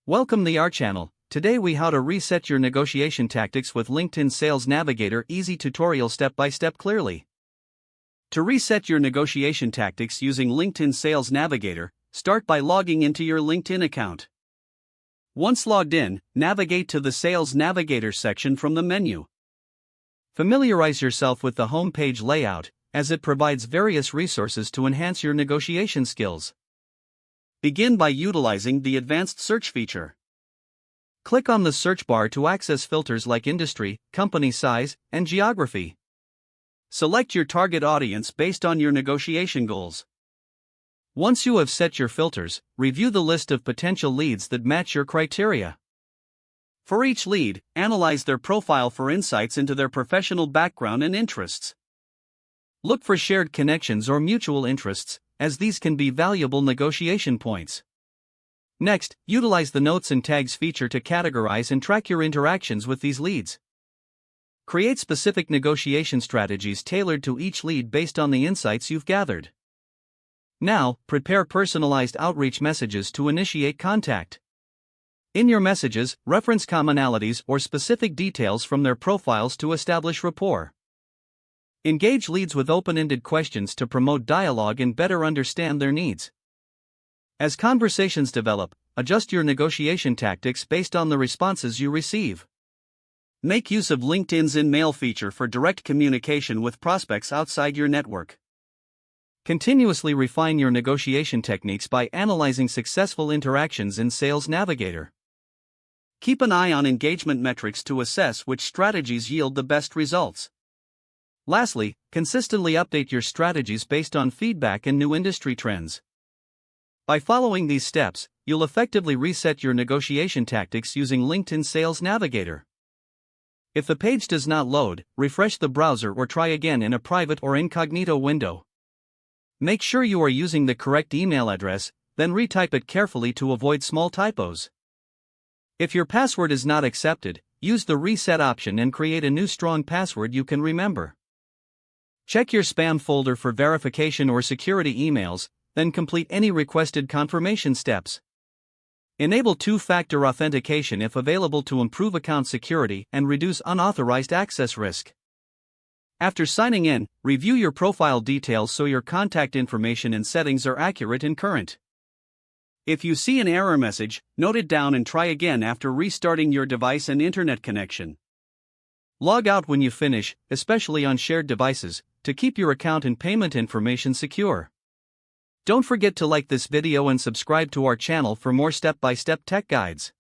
Welcome to our channel. Today we how to reset your negotiation tactics with LinkedIn Sales Navigator. Easy tutorial step by step clearly. To reset your negotiation tactics using LinkedIn Sales Navigator, start by logging into your LinkedIn account. Once logged in, navigate to the Sales Navigator section from the menu. Familiarize yourself with the home page layout, as it provides various resources to enhance your negotiation skills. Begin by utilizing the advanced search feature. Click on the search bar to access filters like industry, company size, and geography. Select your target audience based on your negotiation goals. Once you have set your filters, review the list of potential leads that match your criteria. For each lead, analyze their profile for insights into their professional background and interests. Look for shared connections or mutual interests, as these can be valuable negotiation points. Next, utilize the Notes and Tags feature to categorize and track your interactions with these leads. Create specific negotiation strategies tailored to each lead based on the insights you've gathered. Now, prepare personalized outreach messages to initiate contact. In your messages, reference commonalities or specific details from their profiles to establish rapport. Engage leads with open-ended questions to promote dialogue and better understand their needs. As conversations develop, adjust your negotiation tactics based on the responses you receive. Make use of LinkedIn's in-mail feature for direct communication with prospects outside your network. Continuously refine your negotiation techniques by analyzing successful interactions in Sales Navigator. Keep an eye on engagement metrics to assess which strategies yield the best results. Lastly, consistently update your strategies based on feedback and new industry trends. By following these steps, you'll effectively reset your negotiation tactics using LinkedIn Sales Navigator. If the page does not load, refresh the browser or try again in a private or incognito window. Make sure you are using the correct email address, then retype it carefully to avoid small typos. If your password is not accepted, use the reset option and create a new strong password you can remember. Check your spam folder for verification or security emails, then complete any requested confirmation steps. Enable two-factor authentication if available to improve account security and reduce unauthorized access risk. After signing in, review your profile details so your contact information and settings are accurate and current. If you see an error message, note it down and try again after restarting your device and internet connection. Log out when you finish, especially on shared devices, to keep your account and payment information secure. Don't forget to like this video and subscribe to our channel for more step-by-step tech guides.